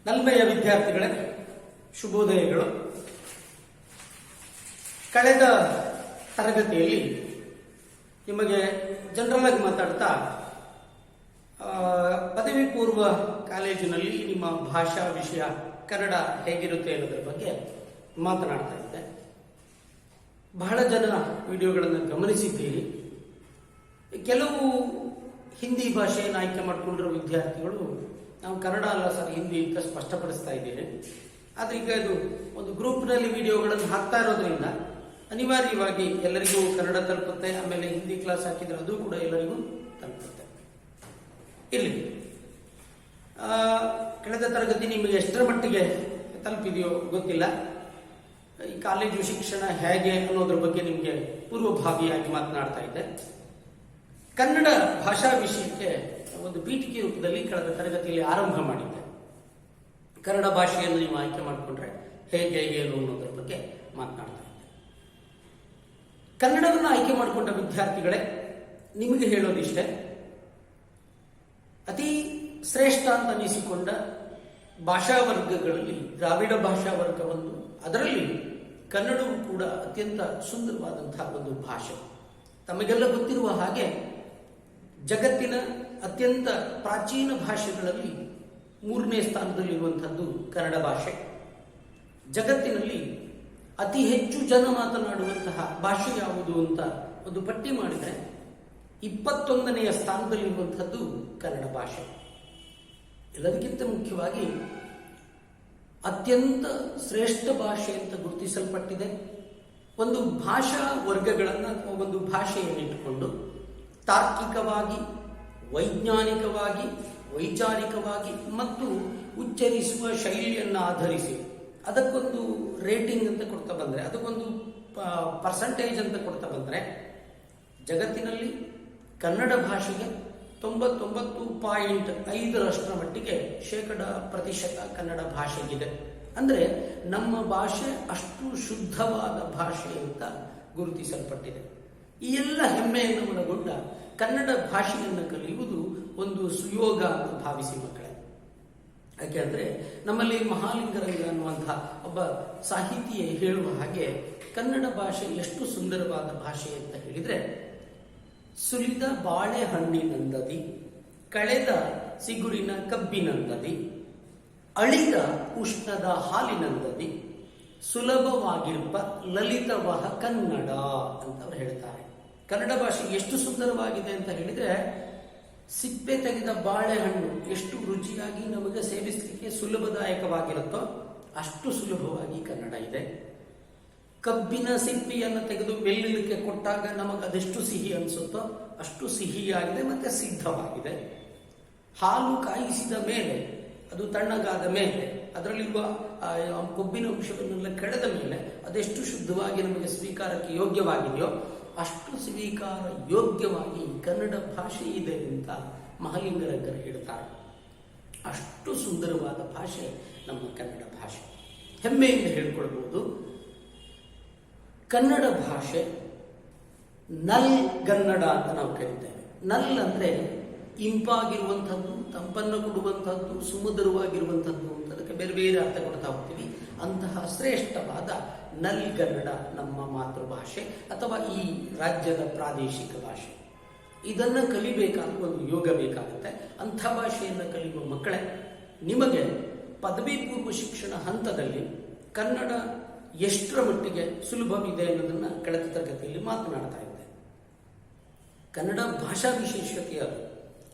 ನಲ್ಮೆಯ ವಿದ್ಯಾರ್ಥಿಗಳೇ, ಶುಭೋದಯಗಳು. ಕಳೆದ ತರಗತಿಯಲ್ಲಿ ನಿಮಗೆ ಜನರಲ್ ಆಗಿ ಮಾತಾಡ್ತಾ ಪದವಿ ಪೂರ್ವ ಕಾಲೇಜಿನಲ್ಲಿ ನಿಮ್ಮ ಭಾಷಾ ವಿಷಯ ಕನ್ನಡ ಹೇಗಿರುತ್ತೆ ಅನ್ನೋದ್ರ ಬಗ್ಗೆ ಮಾತನಾಡ್ತಾ ಇದ್ದೆ. ಬಹಳ ಜನ ವಿಡಿಯೋಗಳನ್ನು ಗಮನಿಸಿದ್ದೀರಿ. ಕೆಲವು ಹಿಂದಿ ಭಾಷೆಯನ್ನು ಆಯ್ಕೆ ಮಾಡಿಕೊಂಡಿರೋ ವಿದ್ಯಾರ್ಥಿಗಳು ನಾವು ಕನ್ನಡ ಅಲ್ಲ ಸರ್ ಹಿಂದಿ ಅಂತ ಸ್ಪಷ್ಟಪಡಿಸ್ತಾ ಇದ್ದೇವೆ. ಆದರೆ ಈಗ ಇದು ಒಂದು ಗ್ರೂಪ್ನಲ್ಲಿ ವಿಡಿಯೋಗಳನ್ನು ಹಾಕ್ತಾ ಇರೋದ್ರಿಂದ ಅನಿವಾರ್ಯವಾಗಿ ಎಲ್ಲರಿಗೂ ಕನ್ನಡ ತಲುಪುತ್ತೆ. ಆಮೇಲೆ ಹಿಂದಿ ಕ್ಲಾಸ್ ಹಾಕಿದ್ರೆ ಅದು ಕೂಡ ಎಲ್ಲರಿಗೂ ತಲುಪುತ್ತೆ. ಇರಲಿ, ಕಳೆದ ತರಗತಿ ನಿಮಗೆ ಎಷ್ಟರ ಮಟ್ಟಿಗೆ ತಲುಪಿದೆಯೋ ಗೊತ್ತಿಲ್ಲ. ಈ ಕಾಲೇಜು ಶಿಕ್ಷಣ ಹೇಗೆ ಅನ್ನೋದ್ರ ಬಗ್ಗೆ ನಿಮಗೆ ಪೂರ್ವಭಾವಿಯಾಗಿ ಮಾತನಾಡ್ತಾ ಇದ್ದೆ. ಕನ್ನಡ ಭಾಷಾ ವಿಷಯಕ್ಕೆ ಒಂದು ಪೀಠಿಕೆ ರೂಪದಲ್ಲಿ ಕಳೆದ ತರಗತಿಯಲ್ಲಿ ಆರಂಭ ಮಾಡಿದ್ದೆ. ಕನ್ನಡ ಭಾಷೆಯನ್ನು ನೀವು ಆಯ್ಕೆ ಮಾಡಿಕೊಂಡ್ರೆ ಹೇಗೆ ಏನು ಅನ್ನೋದ್ರ ಬಗ್ಗೆ ಮಾತನಾಡ್ತಾ ಇದ್ದೆ. ಕನ್ನಡವನ್ನು ಆಯ್ಕೆ ಮಾಡಿಕೊಂಡ ವಿದ್ಯಾರ್ಥಿಗಳೇ, ನಿಮಗೆ ಹೇಳೋದಿಷ್ಟೇ, ಅತಿ ಶ್ರೇಷ್ಠ ಅಂತ ಅನಿಸಿಕೊಂಡ ಭಾಷಾ ವರ್ಗಗಳಲ್ಲಿ ದ್ರಾವಿಡ ಭಾಷಾ ವರ್ಗ ಒಂದು, ಅದರಲ್ಲಿ ಕನ್ನಡವು ಕೂಡ ಅತ್ಯಂತ ಸುಂದರವಾದಂತಹ ಒಂದು ಭಾಷೆ. ತಮಗೆಲ್ಲ ಗೊತ್ತಿರುವ ಹಾಗೆ ಜಗತ್ತಿನ ಅತ್ಯಂತ ಪ್ರಾಚೀನ ಭಾಷೆಗಳಲ್ಲಿ 3ನೇ ಸ್ಥಾನದಲ್ಲಿರುವಂಥದ್ದು ಕನ್ನಡ ಭಾಷೆ. ಜಗತ್ತಿನಲ್ಲಿ ಅತಿ ಹೆಚ್ಚು ಜನ ಮಾತನಾಡುವಂತಹ ಭಾಷೆ ಯಾವುದು ಅಂತ ಒಂದು ಪಟ್ಟಿ ಮಾಡಿದರೆ 21ನೆಯ ಸ್ಥಾನದಲ್ಲಿರುವಂಥದ್ದು ಕನ್ನಡ ಭಾಷೆ. ಎಲ್ಲದಕ್ಕಿಂತ ಮುಖ್ಯವಾಗಿ ಅತ್ಯಂತ ಶ್ರೇಷ್ಠ ಭಾಷೆ ಅಂತ ಗುರುತಿಸಲ್ಪಟ್ಟಿದೆ. ಒಂದು ಭಾಷಾ ವರ್ಗಗಳನ್ನು ಒಂದು ಭಾಷೆಯನ್ನಿಟ್ಟುಕೊಂಡು ತಾರ್ಕಿಕವಾಗಿ, ವೈಜ್ಞಾನಿಕವಾಗಿ, ವೈಚಾರಿಕವಾಗಿ ಮತ್ತು ಉಚ್ಚರಿಸುವ ಶೈಲಿಯನ್ನು ಆಧರಿಸಿ ಅದಕ್ಕೊಂದು ರೇಟಿಂಗ್ ಅಂತ ಕೊಡ್ತಾ ಬಂದರೆ, ಅದಕ್ಕೊಂದು ಪರ್ಸಂಟೇಜ್ ಅಂತ ಕೊಡ್ತಾ ಬಂದರೆ, ಜಗತ್ತಿನಲ್ಲಿ ಕನ್ನಡ ಭಾಷೆಗೆ 99.5ರಷ್ಟರ ಮಟ್ಟಿಗೆ %% ಕನ್ನಡ ಭಾಷೆಗಿದೆ. ಅಂದರೆ ನಮ್ಮ ಭಾಷೆ ಅಷ್ಟು ಶುದ್ಧವಾದ ಭಾಷೆ ಅಂತ ಗುರುತಿಸಲ್ಪಟ್ಟಿದೆ. ಈ ಎಲ್ಲ ಹೆಮ್ಮೆಯನ್ನು ಒಳಗೊಂಡ ಕನ್ನಡ ಭಾಷೆಯನ್ನು ಕಲಿಯುವುದು ಒಂದು ಸುಯೋಗ ಅಂತ ಭಾವಿಸಿ ಮಕ್ಕಳೇ. ಯಾಕೆಂದ್ರೆ ನಮ್ಮಲ್ಲಿ ಮಹಾಲಿಂಗರಂಗ ಅನ್ನುವಂತಹ ಒಬ್ಬ ಸಾಹಿತಿಯೇ ಹೇಳುವ ಹಾಗೆ ಕನ್ನಡ ಭಾಷೆ ಎಷ್ಟು ಸುಂದರವಾದ ಭಾಷೆ ಅಂತ ಹೇಳಿದ್ರೆ, ಸುಲಿದ ಬಾಳೆಹಣ್ಣಿನಂದದಿ, ಕಳೆದ ಸಿಗುರಿನ ಕಬ್ಬಿನಂದದಿ, ಅಳಿದ ಉಷ್ಣದ ಹಾಲಿನಂದದಿ, ಸುಲಭವಾಗಿರುವ ಲಲಿತವಹ ಕನ್ನಡ ಅಂತವ್ರು ಹೇಳ್ತಾರೆ. ಕನ್ನಡ ಭಾಷೆ ಎಷ್ಟು ಸುಂದರವಾಗಿದೆ ಅಂತ ಹೇಳಿದ್ರೆ, ಸಿಪ್ಪೆ ತೆಗೆದ ಬಾಳೆಹಣ್ಣು ಎಷ್ಟು ರುಚಿಯಾಗಿ ನಮಗೆ ಸೇವಿಸಲಿಕ್ಕೆ ಸುಲಭದಾಯಕವಾಗಿರುತ್ತೋ ಅಷ್ಟು ಸುಲಭವಾಗಿ ಕನ್ನಡ ಇದೆ. ಕಬ್ಬಿನ ಸಿಪ್ಪೆಯನ್ನು ತೆಗೆದು ಬೆಲ್ಲಲಿಕ್ಕೆ ಕೊಟ್ಟಾಗ ನಮಗೆ ಅದೆಷ್ಟು ಸಿಹಿ ಅನಿಸುತ್ತೋ ಅಷ್ಟು ಸಿಹಿಯಾಗಿದೆ ಮತ್ತೆ ಸಿದ್ಧವಾಗಿದೆ. ಹಾಲು ಕಾಯಿಸಿದ ಮೇಲೆ, ಅದು ತಣ್ಣಗಾದ ಮೇಲೆ, ಅದರಲ್ಲಿರುವ ಕೊಬ್ಬಿನ ಅಂಶವನ್ನೆಲ್ಲ ಕೆಳೆದ ಮೇಲೆ ಅದೆಷ್ಟು ಶುದ್ಧವಾಗಿ ನಮಗೆ ಸ್ವೀಕಾರಕ್ಕೆ ಯೋಗ್ಯವಾಗಿದೆಯೋ ಅಷ್ಟು ಸ್ವೀಕಾರ ಯೋಗ್ಯವಾಗಿ ಕನ್ನಡ ಭಾಷೆ ಇದೆ ಅಂತ ಮಹಾಲಿಂಗರಂಗರು ಹೇಳ್ತಾರೆ. ಅಷ್ಟು ಸುಂದರವಾದ ಭಾಷೆ ನಮ್ಮ ಕನ್ನಡ ಭಾಷೆ. ಹೆಮ್ಮೆಯಿಂದ ಹೇಳ್ಕೊಳ್ಬಹುದು. ಕನ್ನಡ ಭಾಷೆ ನಲ್ಗನ್ನಡ ಅಂತ ನಾವು ಕರೀತೇವೆ. ನಲ್ ಅಂದ್ರೆ ಇಂಪಾಗಿರುವಂಥದ್ದು, ತಂಪನ್ನು ಕೊಡುವಂಥದ್ದು, ಸುಮಧುರವಾಗಿರುವಂಥದ್ದು ಅಂತ ಅದಕ್ಕೆ ಬೇರೆ ಬೇರೆ ಅರ್ಥ ಕೊಡ್ತಾ ಹೋಗ್ತೀವಿ. ಅಂತಹ ಶ್ರೇಷ್ಠವಾದ ನಲ್ಗನ್ನಡ ನಮ್ಮ ಮಾತೃಭಾಷೆ ಅಥವಾ ಈ ರಾಜ್ಯದ ಪ್ರಾದೇಶಿಕ ಭಾಷೆ. ಇದನ್ನು ಕಲಿಬೇಕಾದ್ರೆ ಒಂದು ಯೋಗ ಬೇಕಾಗುತ್ತೆ. ಅಂಥ ಭಾಷೆಯನ್ನು ಕಲಿಯುವ ಮಕ್ಕಳೇ, ನಿಮಗೆ ಪದವಿ ಪೂರ್ವ ಶಿಕ್ಷಣ ಹಂತದಲ್ಲಿ ಕನ್ನಡ ಎಷ್ಟರ ಮಟ್ಟಿಗೆ ಸುಲಭವಿದೆ ಅನ್ನೋದನ್ನು ಕಳೆದ ತರಗತಿಯಲ್ಲಿ ಮಾತನಾಡ್ತಾ ಇದ್ದೆ. ಕನ್ನಡ ಭಾಷಾ ವಿಶೇಷತೆ ಅದು.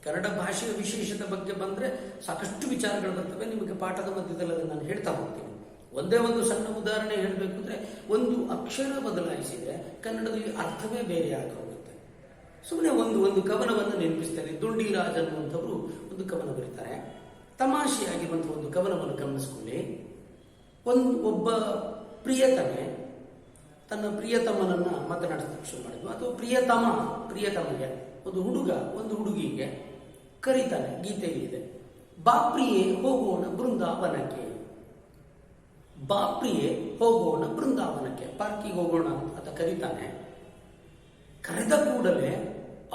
ಕನ್ನಡ ಭಾಷೆಯ ವಿಶೇಷತೆ ಬಗ್ಗೆ ಬಂದರೆ ಸಾಕಷ್ಟು ವಿಚಾರಗಳು ಬರ್ತವೆ. ನಿಮಗೆ ಪಾಠದ ಮಧ್ಯದಲ್ಲಿ ಅದನ್ನು ನಾನು ಹೇಳ್ತಾ ಹೋಗ್ತೀನಿ. ಒಂದೇ ಒಂದು ಸಣ್ಣ ಉದಾಹರಣೆ ಹೇಳಬೇಕು ಅಂದರೆ, ಒಂದು ಅಕ್ಷರ ಬದಲಾಯಿಸಿದರೆ ಕನ್ನಡದಲ್ಲಿ ಅರ್ಥವೇ ಬೇರೆ ಆಗಿ ಹೋಗುತ್ತೆ. ಸುಮ್ಮನೆ ಒಂದು ಕವನವನ್ನು ನೆನಪಿಸ್ತಾರೆ. ದುಂಡಿರಾಜ್ ಅನ್ನುವಂಥವರು ಒಂದು ಕವನ ಬರೀತಾರೆ. ತಮಾಷೆಯಾಗಿರುವಂಥ ಒಂದು ಕವನವನ್ನು ಗಮನಿಸ್ಕೊಳ್ಳಿ. ಒಬ್ಬ ಪ್ರಿಯತಮೆ ತನ್ನ ಪ್ರಿಯತಮನನ್ನ ಮಾತನಾಡಿಸಲಿಕ್ಕೆ ಶುರು ಮಾಡಿದ್ವು. ಅಥವಾ ಪ್ರಿಯತಮಗೆ ಒಂದು ಹುಡುಗ ಒಂದು ಹುಡುಗಿಗೆ ಕರೀತಾನೆ. ಗೀತೆಯಲ್ಲಿದೆ, ಬಾಪ್ರಿಯೇ ಹೋಗೋಣ ಬೃಂದಾವನಕ್ಕೆ, ಬಾಪ್ರಿಯೇ ಹೋಗೋಣ ಬೃಂದಾವನಕ್ಕೆ, ಪಾರ್ಕಿಗೆ ಹೋಗೋಣ ಅಂತ ಕರೀತಾನೆ. ಕರೆದ ಕೂಡಲೇ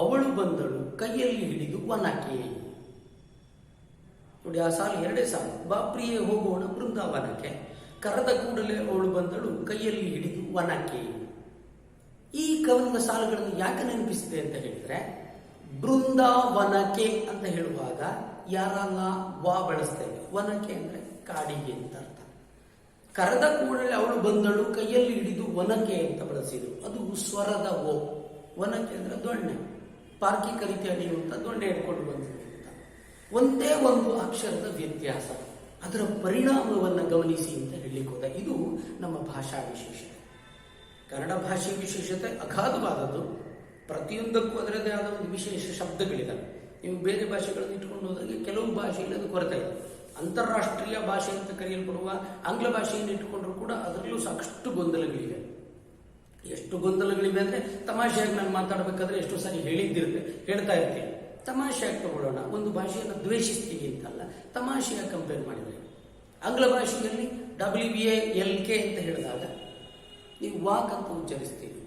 ಅವಳು ಬಂದಳು ಕೈಯಲ್ಲಿ ಹಿಡಿದು ವನಕ್ಕೆ. ನೋಡಿ, ಆ ಸಾಲು ಎರಡೇ ಸಾಲು. ಬಾ ಪ್ರಿಯೆ ಹೋಗೋಣ ಬೃಂದಾವನಕ್ಕೆ, ಕರೆದ ಕೂಡಲೇ ಅವಳು ಬಂದಳು ಕೈಯಲ್ಲಿ ಹಿಡಿದು ವನಕ್ಕೆ. ಈ ಕವನದ ಸಾಲುಗಳನ್ನು ಯಾಕೆ ನೆನಪಿಸಿದೆ ಅಂತ ಹೇಳಿದ್ರೆ, ಬೃಂದಾವನಕ್ಕೆ ಅಂತ ಹೇಳುವಾಗ ಯಾರಲ್ಲ ವಾ ಬಳಸ್ತೇವೆ, ವನಕ್ಕೆ ಅಂದ್ರೆ ಕಾಡಿಗೆ ಅಂತ ಅರ್ಥ. ಕರೆದ ಕೂಡಲೇ ಅವಳು ಬಂದಳು ಕೈಯಲ್ಲಿ ಹಿಡಿದು ವನಕ್ಕೆ ಅಂತ ಬಳಸಿದ್ರು, ಅದು ಸ್ವರದ ಓ. ವನಕ್ಕೆ ಅಂದ್ರೆ ದೊಣ್ಣೆ, ಪಾರ್ಕಿ ಕರಿತೇಳಿ ಅಂತ ದೊಣ್ಣೆ ಹಿಡ್ಕೊಂಡು ಬಂದಿದೆ ಅಂತ. ಒಂದೇ ಒಂದು ಅಕ್ಷರದ ವ್ಯತ್ಯಾಸ, ಅದರ ಪರಿಣಾಮವನ್ನು ಗಮನಿಸಿ ಅಂತ ಹೇಳಲಿಕ್ಕೆ ಹೋದ. ಇದು ನಮ್ಮ ಭಾಷಾ ವಿಶೇಷತೆ. ಕನ್ನಡ ಭಾಷೆಯ ವಿಶೇಷತೆ ಅಗಾಧವಾದದ್ದು. ಪ್ರತಿಯೊಂದಕ್ಕೂ ಅದರದೇ ಆದ ಒಂದು ವಿಶೇಷ ಶಬ್ದಗಳಿದ್ದಾವೆ. ನೀವು ಬೇರೆ ಭಾಷೆಗಳನ್ನು ಇಟ್ಕೊಂಡು ಹೋದಾಗ ಕೆಲವು ಭಾಷೆಯಲ್ಲಿ ಅದು ಕೊರತೆ ಇದೆ. ಅಂತಾರಾಷ್ಟ್ರೀಯ ಭಾಷೆ ಅಂತ ಕರೆಯಲ್ಪಡುವ ಆಂಗ್ಲ ಭಾಷೆಯನ್ನು ಇಟ್ಟುಕೊಂಡ್ರು ಕೂಡ ಅದರಲ್ಲೂ ಸಾಕಷ್ಟು ಗೊಂದಲಗಳಿವೆ. ಎಷ್ಟು ಗೊಂದಲಗಳಿವೆ ಅಂದ್ರೆ, ತಮಾಷೆಯಾಗಿ ನಾನು ಮಾತಾಡಬೇಕಾದ್ರೆ ಎಷ್ಟು ಸಾರಿ ಹೇಳ್ತಾ ಇರ್ತೀನಿ. ತಮಾಷೆಯಾಗಿ ತಗೊಳ್ಳೋಣ, ಒಂದು ಭಾಷೆಯನ್ನು ದ್ವೇಷಿಸ್ತೀವಿ ಅಂತಲ್ಲ, ತಮಾಷೆಯಾಗಿ ಕಂಪೇರ್ ಮಾಡಿದ್ರೆ. ಆಂಗ್ಲ ಭಾಷೆಯಲ್ಲಿ WALK ಅಂತ ಹೇಳಿದಾಗ ನೀವು ವಾಕ್ ಅಂತ ಉಚ್ಚರಿಸ್ತೀವಿ.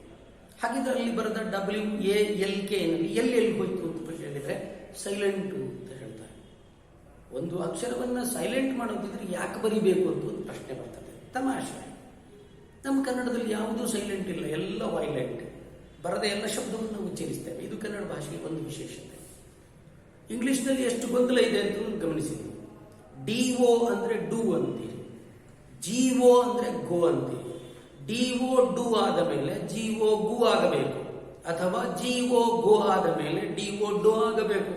ಹಾಗಿದ್ರೆ ಅಲ್ಲಿ ಬರೆದ WALK ನಲ್ಲಿ ಎಲ್ಲಿ ಹೋಯ್ತು ಅಂತ ಹೇಳಿದ್ರೆ ಸೈಲೆಂಟು ಅಂತ ಹೇಳ್ತಾರೆ. ಒಂದು ಅಕ್ಷರವನ್ನ ಸೈಲೆಂಟ್ ಮಾಡೋದಿದ್ರೆ ಯಾಕೆ ಬರಿಬೇಕು ಅಂತ ಒಂದು ಪ್ರಶ್ನೆ ಬರ್ತದೆ. ತಮಾಷೆ. ನಮ್ಮ ಕನ್ನಡದಲ್ಲಿ ಯಾವುದೂ ಸೈಲೆಂಟ್ ಇಲ್ಲ, ಎಲ್ಲ ವೈಲೆಂಟ್. ಬರದ ಎಲ್ಲ ಶಬ್ದವನ್ನು ಉಚ್ಚರಿಸ್ತೇವೆ. ಇದು ಕನ್ನಡ ಭಾಷೆಗೆ ಒಂದು ವಿಶೇಷತೆ. ಇಂಗ್ಲಿಷ್ನಲ್ಲಿ ಎಷ್ಟು ಗೊಂದಲ ಇದೆ ಅಂತ ಗಮನಿಸಿದ್ವಿ. DO ಅಂದ್ರೆ ಡೂ ಅಂತೀರಿ, GO ಅಂದ್ರೆ ಗೋ ಅಂತೀರಿ. DO ಡೂ ಆದ ಮೇಲೆ GO ಗು ಆಗಬೇಕು, ಅಥವಾ GO ಗೋ ಆದ ಮೇಲೆ DO ಡೋ ಆಗಬೇಕು.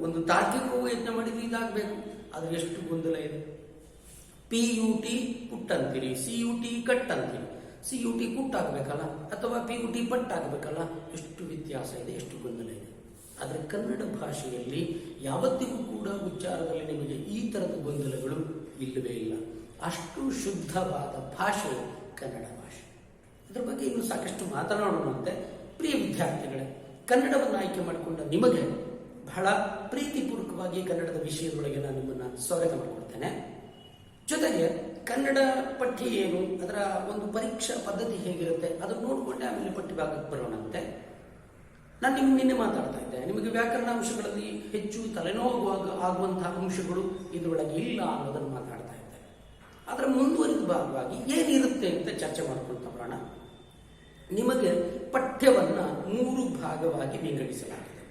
ಒಂದು ತಾರ್ಕಿಕವೂ ಯತ್ನ ಮಾಡಿದ್ರೆ ಇದಾಗಬೇಕು. ಆದ್ರೆ ಎಷ್ಟು ಗೊಂದಲ ಇದೆ. PUT ಪುಟ್ ಅಂತೀರಿ, CUT ಕಟ್ ಅಂತೀರಿ. CUT ಕುಟ್ ಆಗಬೇಕಲ್ಲ, ಅಥವಾ PUT ಪಟ್ ಆಗಬೇಕಲ್ಲ. ಎಷ್ಟು ವ್ಯತ್ಯಾಸ ಇದೆ, ಎಷ್ಟು ಗೊಂದಲ ಇದೆ. ಆದರೆ ಕನ್ನಡ ಭಾಷೆಯಲ್ಲಿ ಯಾವತ್ತಿಗೂ ಕೂಡ ಉಚ್ಚಾರದಲ್ಲಿ ನಿಮಗೆ ಈ ತರದ ಗೊಂದಲಗಳು ಇಲ್ಲವೇ ಇಲ್ಲ. ಅಷ್ಟು ಶುದ್ಧವಾದ ಭಾಷೆ ಕನ್ನಡ ಭಾಷೆ. ಅದರ ಬಗ್ಗೆ ಇನ್ನೂ ಸಾಕಷ್ಟು ಮಾತನಾಡೋಣಂತೆ. ಪ್ರಿಯ ವಿದ್ಯಾರ್ಥಿಗಳೇ, ಕನ್ನಡವನ್ನು ಆಯ್ಕೆ ಮಾಡಿಕೊಂಡ ನಿಮಗೆ ಬಹಳ ಪ್ರೀತಿಪೂರ್ವಕವಾಗಿ ಕನ್ನಡದ ವಿಷಯದೊಳಗೆ ನಾನು ನಿಮ್ಮನ್ನು ಸ್ವಾಗತ ಮಾಡಿಕೊಡ್ತೇನೆ. ಜೊತೆಗೆ ಕನ್ನಡ ಪಠ್ಯ ಏನು, ಅದರ ಒಂದು ಪರೀಕ್ಷಾ ಪದ್ಧತಿ ಹೇಗಿರುತ್ತೆ ಅದನ್ನು ನೋಡಿಕೊಂಡೆ ಆಮೇಲೆ ಪಠ್ಯ ಭಾಗಕ್ಕೆ ಬರೋಣಂತೆ. ನಾನು ನಿನ್ನೆ ಮಾತಾಡ್ತಾ ಇದ್ದೆ, ನಿಮಗೆ ವ್ಯಾಕರಣ ಅಂಶಗಳಲ್ಲಿ ಹೆಚ್ಚು ತಲೆನೋವು ಆಗುವಂತಹ ಅಂಶಗಳು ಇದರೊಳಗೆ ಇಲ್ಲ ಅನ್ನೋದನ್ನು ಮಾತಾಡ್ತಾ ಇದ್ದೆ. ಅದರ ಮುಂದುವರಿದ ಭಾಗವಾಗಿ ಏನಿರುತ್ತೆ ಅಂತ ಚರ್ಚೆ ಮಾಡ್ಕೊಳ್ತಾ ಬರೋಣ. ನಿಮಗೆ ಪಠ್ಯವನ್ನ 3 ಭಾಗವಾಗಿ ವಿಂಗಡಿಸಲಾಗಿದೆ.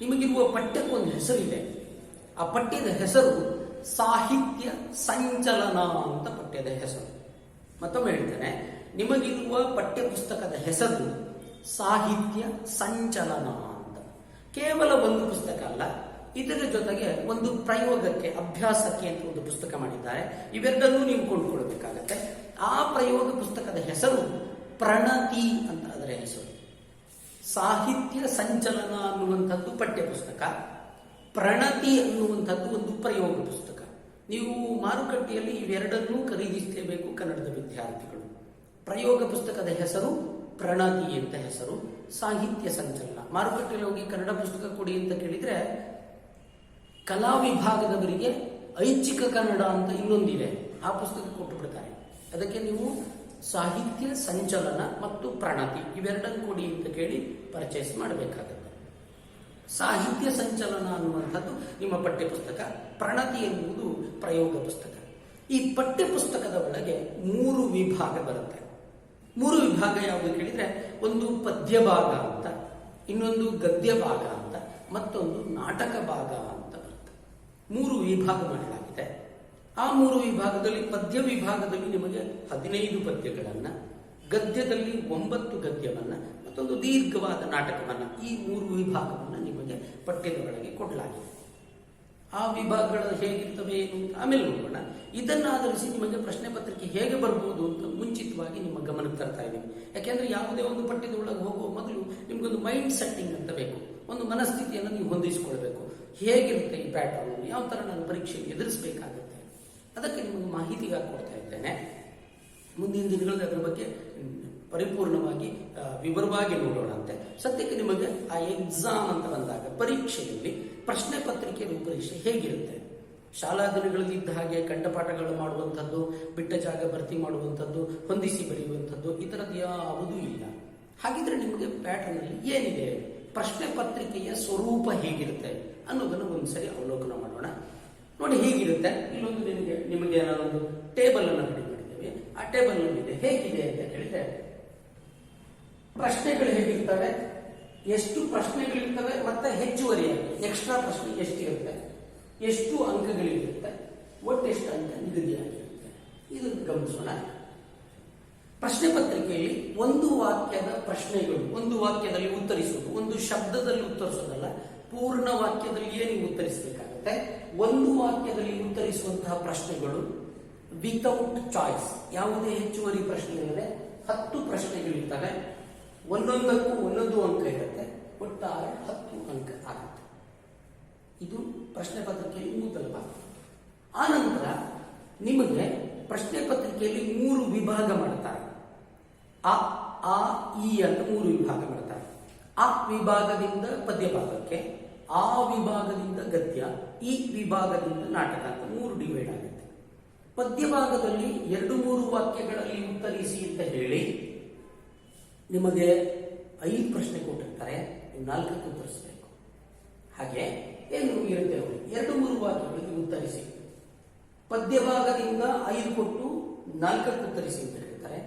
ನಿಮಗಿರುವ ಪಠ್ಯಕ್ಕೊಂದು ಹೆಸರಿದೆ. ಆ ಪಠ್ಯದ ಹೆಸರು ಸಾಹಿತ್ಯ ಸಂಚಲನ ಅಂತ ಪಠ್ಯದ ಹೆಸರು. ಮತ್ತೊಮ್ಮೆ ಹೇಳ್ತೇನೆ, ನಿಮಗಿರುವ ಪಠ್ಯ ಪುಸ್ತಕದ ಹೆಸರು ಸಾಹಿತ್ಯ ಸಂಚಲನ ಅಂತ. ಕೇವಲ ಒಂದು ಪುಸ್ತಕ ಅಲ್ಲ, ಇದರ ಜೊತೆಗೆ ಒಂದು ಪ್ರಯೋಗಕ್ಕೆ, ಅಭ್ಯಾಸಕ್ಕೆ ಅಂತ ಒಂದು ಪುಸ್ತಕ ಮಾಡಿದ್ದಾರೆ. ಇವೆರಡನ್ನೂ ನೀವು ಕೊಂಡುಕೊಳ್ಬೇಕಾಗತ್ತೆ. ಆ ಪ್ರಯೋಗ ಪುಸ್ತಕದ ಹೆಸರು ಪ್ರಣತಿ ಅಂತ ಅದರ ಹೆಸರು. ಸಾಹಿತ್ಯ ಸಂಚಲನ ಅನ್ನುವಂಥದ್ದು ಪಠ್ಯ ಪುಸ್ತಕ, ಪ್ರಣತಿ ಅನ್ನುವಂಥದ್ದು ಒಂದು ಪ್ರಯೋಗ ಪುಸ್ತಕ. ನೀವು ಮಾರುಕಟ್ಟೆಯಲ್ಲಿ ಇವೆರಡನ್ನೂ ಖರೀದಿಸಲೇಬೇಕು ಕನ್ನಡದ ವಿದ್ಯಾರ್ಥಿಗಳು. ಪ್ರಯೋಗ ಪುಸ್ತಕದ ಹೆಸರು ಪ್ರಣತಿ ಅಂತ ಹೆಸರು, ಸಾಹಿತ್ಯ ಸಂಚಲನ. ಮಾರುಕಟ್ಟೆಯಲ್ಲಿ ಹೋಗಿ ಕನ್ನಡ ಪುಸ್ತಕ ಕೊಡಿ ಅಂತ ಕೇಳಿದ್ರೆ ಕಲಾ ವಿಭಾಗದವರಿಗೆ ಐಚ್ಛಿಕ ಕನ್ನಡ ಅಂತ ಇನ್ನೊಂದಿದೆ, ಆ ಪುಸ್ತಕ ಕೊಟ್ಟು ಬಿಡ್ತಾರೆ. ಅದಕ್ಕೆ ನೀವು ಸಾಹಿತ್ಯ ಸಂಚಲನ ಮತ್ತು ಪ್ರಣತಿ ಇವೆರಡನ್ನು ಕೊಡಿ ಅಂತ ಕೇಳಿ ಪರ್ಚೇಸ್ ಮಾಡಬೇಕಾಗುತ್ತೆ. ಸಾಹಿತ್ಯ ಸಂಚಲನ ಅನ್ನುವಂಥದ್ದು ನಿಮ್ಮ ಪಠ್ಯ ಪುಸ್ತಕ, ಪ್ರಣತಿ ಎನ್ನುವುದು ಪ್ರಯೋಗ ಪುಸ್ತಕ. ಈ ಪಠ್ಯ ಪುಸ್ತಕದ ಒಳಗೆ 3 ವಿಭಾಗ ಬರುತ್ತೆ. 3 ವಿಭಾಗ ಯಾವುದು ಕೇಳಿದ್ರೆ, ಒಂದು ಪದ್ಯ ಭಾಗ ಅಂತ, ಇನ್ನೊಂದು ಗದ್ಯ ಭಾಗ ಅಂತ, ಮತ್ತೊಂದು ನಾಟಕ ಭಾಗ ಅಂತ ಬರುತ್ತೆ. 3 ವಿಭಾಗ ಮಾಡಲಾಗಿದೆ. ಆ 3 ವಿಭಾಗದಲ್ಲಿ ಪದ್ಯ ವಿಭಾಗದಲ್ಲಿ ನಿಮಗೆ 15 ಪದ್ಯಗಳನ್ನ, ಗದ್ಯದಲ್ಲಿ 9 ಗದ್ಯವನ್ನ, ಮತ್ತೊಂದು ದೀರ್ಘವಾದ ನಾಟಕವನ್ನ, ಈ 3 ವಿಭಾಗವನ್ನ ನಿಮಗೆ ಪಠ್ಯದ ಒಳಗೆ ಕೊಡಲಾಗಿದೆ. ಆ ವಿಭಾಗಗಳು ಹೇಗಿರ್ತವೆ ಏನು ಆಮೇಲೆ ನೋಡೋಣ. ಇದನ್ನಾಧರಿಸಿ ನಿಮಗೆ ಪ್ರಶ್ನೆ ಪತ್ರಿಕೆ ಹೇಗೆ ಬರ್ಬೋದು ಅಂತ ಮುಂಚಿತವಾಗಿ ನಿಮ್ಮ ಗಮನಕ್ಕೆ ತರ್ತಾ ಇದ್ದೀವಿ. ಯಾಕೆಂದ್ರೆ ಯಾವುದೇ ಒಂದು ಪಠ್ಯದ ಒಳಗೆ ಹೋಗುವ ಮೊದಲು ನಿಮ್ಗೊಂದು ಮೈಂಡ್ ಸೆಟ್ಟಿಂಗ್ ಅಂತ ಬೇಕು, ಒಂದು ಮನಸ್ಥಿತಿಯನ್ನು ನೀವು ಹೊಂದಿಸಿಕೊಳ್ಬೇಕು. ಹೇಗಿರುತ್ತೆ ಈ ಪ್ಯಾಟರ್ನ್, ಯಾವ ತರ ನಾನು ಪರೀಕ್ಷೆಗೆ ಎದುರಿಸಬೇಕಾಗುತ್ತೆ, ಅದಕ್ಕೆ ನಿಮಗೆ ಮಾಹಿತಿಗಾಗಿ ಕೊಡ್ತಾ ಇದ್ದೇನೆ. ಮುಂದಿನ ದಿನಗಳಲ್ಲಿ ಅದರ ಬಗ್ಗೆ ಪರಿಪೂರ್ಣವಾಗಿ ವಿವರವಾಗಿ ನೋಡೋಣಂತೆ. ಸದ್ಯಕ್ಕೆ ನಿಮಗೆ ಆ ಎಕ್ಸಾಮ್ ಅಂತ ಬಂದಾಗ ಪರೀಕ್ಷೆಯಲ್ಲಿ ಪ್ರಶ್ನೆ ಪತ್ರಿಕೆ ರೂಪರೇಷೆ ಹೇಗಿರುತ್ತೆ, ಶಾಲಾ ದಿನಗಳಲ್ಲಿ ಇದ್ದ ಹಾಗೆ ಕಂಠಪಾಠಗಳು ಮಾಡುವಂಥದ್ದು, ಬಿಟ್ಟ ಜಾಗ ಭರ್ತಿ ಮಾಡುವಂಥದ್ದು, ಹೊಂದಿಸಿ ಬರೆಯುವಂಥದ್ದು, ಈ ಥರದ್ದು ಯಾವುದೂ ಇಲ್ಲ. ಹಾಗಿದ್ರೆ ನಿಮಗೆ ಪ್ಯಾಟರ್ನ್ ಅಲ್ಲಿ ಏನಿದೆ, ಪ್ರಶ್ನೆ ಪತ್ರಿಕೆಯ ಸ್ವರೂಪ ಹೇಗಿರುತ್ತೆ ಅನ್ನೋದನ್ನು ಒಂದ್ಸರಿ ಅವಲೋಕನ ಮಾಡೋಣ. ನೋಡಿ ಹೀಗಿರುತ್ತೆ. ಇಲ್ಲೊಂದು ನಿಮಗೆ ನಾನೊಂದು ಟೇಬಲ್ ಅನ್ನು ರೆಡಿ ಮಾಡಿದ್ದೇವೆ. ಆ ಟೇಬಲ್ ಇದೆ ಹೇಗಿದೆ ಅಂತ ಹೇಳಿದ್ರೆ, ಪ್ರಶ್ನೆಗಳು ಹೇಗಿರ್ತವೆ, ಎಷ್ಟು ಪ್ರಶ್ನೆಗಳಿರ್ತವೆ, ಮತ್ತೆ ಹೆಚ್ಚುವರಿಯಾಗಿ ಎಕ್ಸ್ಟ್ರಾ ಪ್ರಶ್ನೆ ಎಷ್ಟಿರುತ್ತೆ, ಎಷ್ಟು ಅಂಕಗಳಿರುತ್ತೆ, ಒಟ್ಟು ಎಷ್ಟು ಅಂಕ ನಿಗದಿಯಾಗಿರುತ್ತೆ, ಇದನ್ನು ಗಮನಿಸೋಣ. ಪ್ರಶ್ನೆ ಪತ್ರಿಕೆಯಲ್ಲಿ ಒಂದು ವಾಕ್ಯದ ಪ್ರಶ್ನೆಗಳು, ಒಂದು ವಾಕ್ಯದಲ್ಲಿ ಉತ್ತರಿಸುವುದು, ಒಂದು ಶಬ್ದದಲ್ಲಿ ಉತ್ತರಿಸೋದಲ್ಲ, ಪೂರ್ಣ ವಾಕ್ಯದಲ್ಲಿಯೇ ನೀವು ಉತ್ತರಿಸಬೇಕಾಗುತ್ತೆ. ಒಂದು ವಾಕ್ಯದಲ್ಲಿ ಉತ್ತರಿಸುವಂತಹ ಪ್ರಶ್ನೆಗಳು ವಿತೌಟ್ ಚಾಯ್ಸ್, ಯಾವುದೇ ಹೆಚ್ಚುವರಿ ಪ್ರಶ್ನೆ ಇಲ್ಲದೆ 10 ಪ್ರಶ್ನೆಗಳಿರ್ತವೆ. ಒಂದೊಂದಕ್ಕೂ ಒಂದೊಂದು ಅಂಕ ಇರುತ್ತೆ. ಒಟ್ಟಾರೆ 10 ಅಂಕ ಆಗುತ್ತೆ. ಇದು ಪ್ರಶ್ನೆ ಪತ್ರಿಕೆಯಲ್ಲಿ ಮೊದಲ ಭಾಗ. ಆನಂತರ ನಿಮಗೆ ಪ್ರಶ್ನೆ ಪತ್ರಿಕೆಯಲ್ಲಿ 3 ವಿಭಾಗ ಮಾಡ್ತಾರೆ. ಅ, ಆ, ಈ ಅಂತ 3 ವಿಭಾಗ ಮಾಡ್ತಾರೆ. ಆ ವಿಭಾಗದಿಂದ ಪದ್ಯ ಭಾಗಕ್ಕೆ, ಆ ವಿಭಾಗದಿಂದ ಗದ್ಯ, ಈ ವಿಭಾಗದಿಂದ ನಾಟಕ ಅಂತ 3 ಡಿವೈಡ್ ಆಗುತ್ತೆ. ಪದ್ಯ ಭಾಗದಲ್ಲಿ 2-3 ವಾಕ್ಯಗಳಲ್ಲಿ ಉತ್ತರಿಸಿ ಅಂತ ಹೇಳಿ ನಿಮಗೆ 5 ಪ್ರಶ್ನೆ ಕೊಟ್ಟಿರ್ತಾರೆ, ನೀವು 4ಕ್ಕೆ ಉತ್ತರಿಸಬೇಕು. ಹಾಗೆ ಏನು ಇರುತ್ತೆ ನೋಡಿ, 2-3 ವಾಕ್ಯಗಳಿಗೆ ಉತ್ತರಿಸಿ, ಪದ್ಯ ಭಾಗದಿಂದ 5 ಕೊಟ್ಟು 4ಕ್ಕೆ ಉತ್ತರಿಸಿ ಅಂತ ಹೇಳ್ತಾರೆ.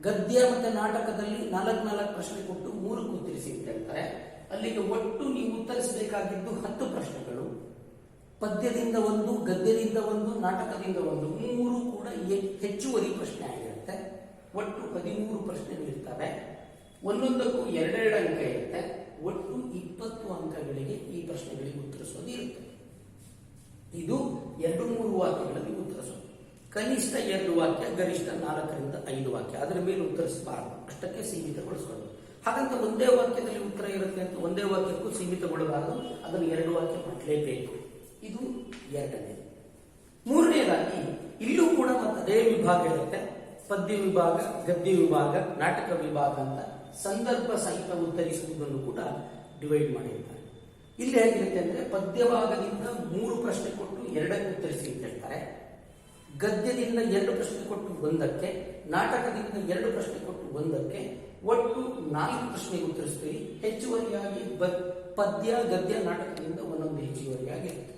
ಗದ್ಯ ಮತ್ತೆ ನಾಟಕದಲ್ಲಿ 4 ಪ್ರಶ್ನೆ ಕೊಟ್ಟು 3ಕ್ಕೆ ಉತ್ತರಿಸಿ ಅಂತ ಹೇಳ್ತಾರೆ. ಅಲ್ಲಿಗೆ ಒಟ್ಟು ನೀವು ಉತ್ತರಿಸಬೇಕಾಗಿದ್ದು 10 ಪ್ರಶ್ನೆಗಳು. ಪದ್ಯದಿಂದ 1, ಗದ್ಯದಿಂದ 1, ನಾಟಕದಿಂದ 1, 3 ಕೂಡ ಹೆಚ್ಚುವರಿ ಪ್ರಶ್ನೆ ಆಗಿರುತ್ತೆ. ಒಟ್ಟು 13 ಪ್ರಶ್ನೆಗಳು ಇರ್ತವೆ. ಒಂದೊಂದಕ್ಕೂ 2 ಅಂಕ ಇರುತ್ತೆ. ಒಟ್ಟು 20 ಅಂಕಗಳಿಗೆ ಈ ಪ್ರಶ್ನೆಗಳಿಗೆ ಉತ್ತರಿಸೋದು ಇರುತ್ತೆ. ಇದು 2-3 ವಾಕ್ಯಗಳಲ್ಲಿ ಉತ್ತರಿಸೋದು. ಕನಿಷ್ಠ 2 ವಾಕ್ಯ, ಗರಿಷ್ಠ 4ರಿಂದ 5 ವಾಕ್ಯ, ಅದರ ಮೇಲೆ ಉತ್ತರಿಸಬಾರದು, ಅಷ್ಟಕ್ಕೆ ಸೀಮಿತಗೊಳಿಸಬಾರದು. ಹಾಗಂತ ಒಂದೇ ವಾಕ್ಯದಲ್ಲಿ ಉತ್ತರ ಇರುತ್ತೆ ಅಂತ ಒಂದೇ ವಾಕ್ಯಕ್ಕೂ ಸೀಮಿತಗೊಳ್ಳಬಾರದು, ಅದನ್ನು 2 ವಾಕ್ಯ ಮಾಡಲೇಬೇಕು. ಇದು 2ನೇ. 3ನೇದಾಗಿ ಇಲ್ಲೂ ಕೂಡ ಮತ್ತೆ ಅದೇ ವಿಭಾಗ ಇರುತ್ತೆ. ಪದ್ಯ ವಿಭಾಗ, ಗದ್ಯ ವಿಭಾಗ, ನಾಟಕ ವಿಭಾಗ ಅಂತ ಸಂದರ್ಭ ಸಹಿತ ಉತ್ತರಿಸುವುದನ್ನು ಕೂಡ ಡಿವೈಡ್ ಮಾಡಿರ್ತಾರೆ. ಇಲ್ಲಿ ಹೇಗಿರುತ್ತೆ ಅಂದ್ರೆ, ಪದ್ಯ ಭಾಗದಿಂದ 3 ಪ್ರಶ್ನೆ ಕೊಟ್ಟು 2ಕ್ಕೆ ಉತ್ತರಿಸಿ ಅಂತ ಹೇಳ್ತಾರೆ. ಗದ್ಯದಿಂದ 2 ಪ್ರಶ್ನೆ ಕೊಟ್ಟು 1ಕ್ಕೆ, ನಾಟಕದಿಂದ 2 ಪ್ರಶ್ನೆ ಕೊಟ್ಟು 1ಕ್ಕೆ, ಒಟ್ಟು 4 ಪ್ರಶ್ನೆಗೆ ಉತ್ತರಿಸ್ತೀವಿ. ಹೆಚ್ಚುವರಿಯಾಗಿ ಪದ್ಯ, ಗದ್ಯ, ನಾಟಕದಿಂದ ಒಂದೊಂದು ಹೆಚ್ಚುವರಿಯಾಗಿರುತ್ತೆ.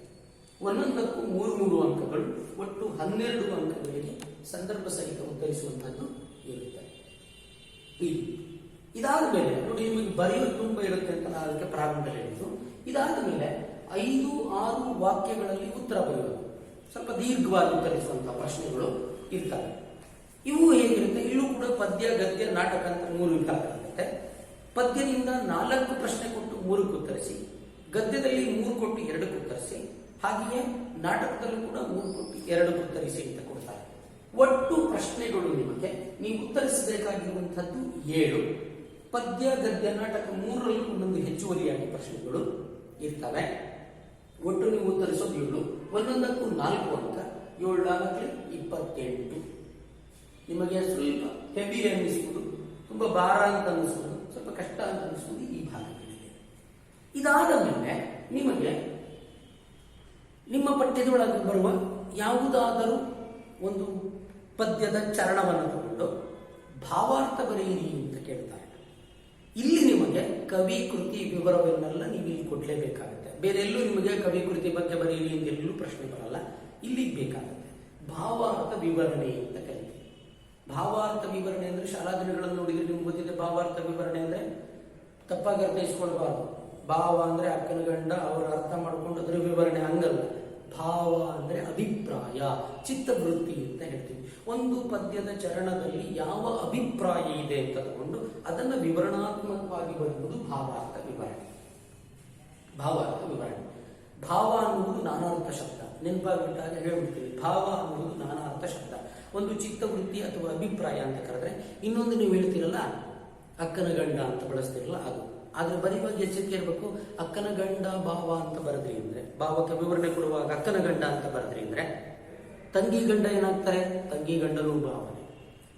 ಒಂದೊಂದಕ್ಕೂ 3 ಅಂಕಗಳು, ಒಟ್ಟು 12 ಅಂಕಗಳಿಗೆ ಸಂದರ್ಭ ಸಹಿತ ಉತ್ತರಿಸುವಂತದ್ದು ಇರುತ್ತೆ. ಇದಾದ ಮೇಲೆ ನೋಡಿ, ನಿಮಗೆ ಬರೆಯೋದು ತುಂಬಾ ಇರುತ್ತೆ ಅಂತ ನಾನು ಅದಕ್ಕೆ ಪ್ರಾರಂಭದಲ್ಲಿ ಹೇಳಿದ್ದು. ಇದಾದ ಮೇಲೆ 5-6 ವಾಕ್ಯಗಳಲ್ಲಿ ಉತ್ತರ ಬರೆಯೋದು, ಸ್ವಲ್ಪ ದೀರ್ಘವಾಗಿ ಉತ್ತರಿಸುವಂತಹ ಪ್ರಶ್ನೆಗಳು ಇರ್ತವೆ. ಇವು ಹೇಗಿರುತ್ತೆ, ಇಲ್ಲೂ ಕೂಡ ಪದ್ಯ, ಗದ್ಯ, ನಾಟಕ ಅಂತ 3 ವಿಭಾಗ ಇರುತ್ತೆ. ಪದ್ಯದಿಂದ 4 ಪ್ರಶ್ನೆ ಕೊಟ್ಟು 3ಕ್ಕೆ ಉತ್ತರಿಸಿ, ಗದ್ಯದಲ್ಲಿ 3 ಕೊಟ್ಟು 2ಕ್ಕೆ ಉತ್ತರಿಸಿ, ಹಾಗೆಯೇ ನಾಟಕದಲ್ಲೂ ಕೂಡ 3 ಕೊಟ್ಟು 2ಕ್ಕೆ ಉತ್ತರಿಸಿ ಅಂತ ಕೊಡ್ತಾರೆ. ಒಟ್ಟು ಪ್ರಶ್ನೆಗಳು ನಿಮಗೆ ನೀವು ಉತ್ತರಿಸಬೇಕಾಗಿರುವಂತಹದ್ದು 7. ಪದ್ಯ, ಗದ್ಯ, ನಾಟಕ 3ರಲ್ಲೂ ಒಂದೊಂದು ಹೆಚ್ಚುವರಿಯಾಗಿ ಪ್ರಶ್ನೆಗಳು ಇರ್ತವೆ. ಒಟ್ಟು ನೀವು ಉತ್ತರಿಸೋದು 7. ಒಂದೊಂದಕ್ಕೂ 4 ಅಂಕ, 7 28. ನಿಮಗೆ ಸ್ವಲ್ಪ ಹೆವಿ ಅನ್ನಿಸುವುದು, ತುಂಬಾ ಭಾರ ಅಂತ ಅನ್ನಿಸುವುದು, ಸ್ವಲ್ಪ ಕಷ್ಟ ಅಂತ ಅನ್ನಿಸುವುದು ಈ ಭಾಗಗಳಿದೆ. ಇದಾದ ಮೇಲೆ ನಿಮಗೆ ನಿಮ್ಮ ಪಠ್ಯದೊಳಗೆ ಬರುವ ಯಾವುದಾದರೂ ಒಂದು ಪದ್ಯದ ಚರಣವನ್ನು ತಗೊಂಡು ಭಾವಾರ್ಥ ಬರೆಯಿರಿ ಅಂತ ಕೇಳ್ತಾರೆ. ಇಲ್ಲಿ ನಿಮಗೆ ಕವಿ ಕೃತಿ ವಿವರವನ್ನೆಲ್ಲ ನೀವು ಇಲ್ಲಿ ಕೊಡ್ಲೇಬೇಕಾಗುತ್ತೆ. ಬೇರೆ ಎಲ್ಲೂ ನಿಮಗೆ ಕವಿ ಕೃತಿ ಬಗ್ಗೆ ಬರೆಯಿರಿ ಅಂತ ಎಲ್ಲೂ ಪ್ರಶ್ನೆ ಬರಲ್ಲ, ಇಲ್ಲಿಗೆ ಬೇಕಾಗುತ್ತೆ. ಭಾವಾರ್ಥ ವಿವರಣೆ ಅಂತ ಕರೀತೀವಿ. ಭಾವಾರ್ಥ ವಿವರಣೆ ಅಂದ್ರೆ ಶಾಲಾ ದಿನಗಳನ್ನು ನೋಡಿದ್ರೆ ನಿಮ್ಗೆ ಗೊತ್ತಿದೆ. ಭಾವಾರ್ಥ ವಿವರಣೆ ಅಂದ್ರೆ ತಪ್ಪಾಗಿ ಅರ್ಥೈಸ್ಕೊಳ್ಬಾರ್ದು. ಭಾವ ಅಂದ್ರೆ ಅಕ್ಕನ ಗಂಡ, ಅವರ ಅರ್ಥ ಮಾಡ್ಕೊಂಡು ಅದರ ವಿವರಣೆ ಹಂಗಲ್ಲ. ಭಾವ ಅಂದ್ರೆ ಅಭಿಪ್ರಾಯ, ಚಿತ್ತವೃತ್ತಿ ಅಂತ ಹೇಳ್ತೀವಿ. ಒಂದು ಪದ್ಯದ ಚರಣದಲ್ಲಿ ಯಾವ ಅಭಿಪ್ರಾಯ ಇದೆ ಅಂತ ತಗೊಂಡು ಅದನ್ನು ವಿವರಣಾತ್ಮಕವಾಗಿ ಬರೆಯುವುದು ಭಾವಾರ್ಥ ವಿವರಣೆ. ಭಾವಾರ್ಥ ವಿವರಣೆ. ಭಾವ ಅನ್ನುವುದು ನಾನಾರ್ಥ ಶಬ್ದ, ನೆನಪಾಗ್ಬಿಟ್ಟಾಗ ಹೇಳ್ಬಿಡ್ತೀವಿ. ಭಾವ ಅನ್ನುವುದು ನಾನಾರ್ಥ ಶಬ್ದ. ಒಂದು ಚಿತ್ತವೃತ್ತಿ ಅಥವಾ ಅಭಿಪ್ರಾಯ ಅಂತ ಕರೆದ್ರೆ, ಇನ್ನೊಂದು ನೀವು ಹೇಳ್ತೀರಲ್ಲ ಅಕ್ಕನ ಗಂಡ ಅಂತ ಬಳಸ್ತಿರಲ್ಲ ಅದು. ಆದ್ರೆ ಬರೆಯುವಾಗ ಎಚ್ಚರಿಕೆ ಇರಬೇಕು. ಅಕ್ಕನ ಗಂಡ ಭಾವ ಅಂತ ಬರೆದ್ರಿ ಅಂದ್ರೆ, ಭಾವಕ್ಕೆ ವಿವರಣೆ ಕೊಡುವಾಗ ಅಕ್ಕನ ಗಂಡ ಅಂತ ಬರೆದ್ರಿ ಅಂದ್ರೆ, ತಂಗಿ ಗಂಡ ಏನಾಗ್ತಾರೆ, ತಂಗಿ ಗಂಡನೂ ಭಾವನೆ.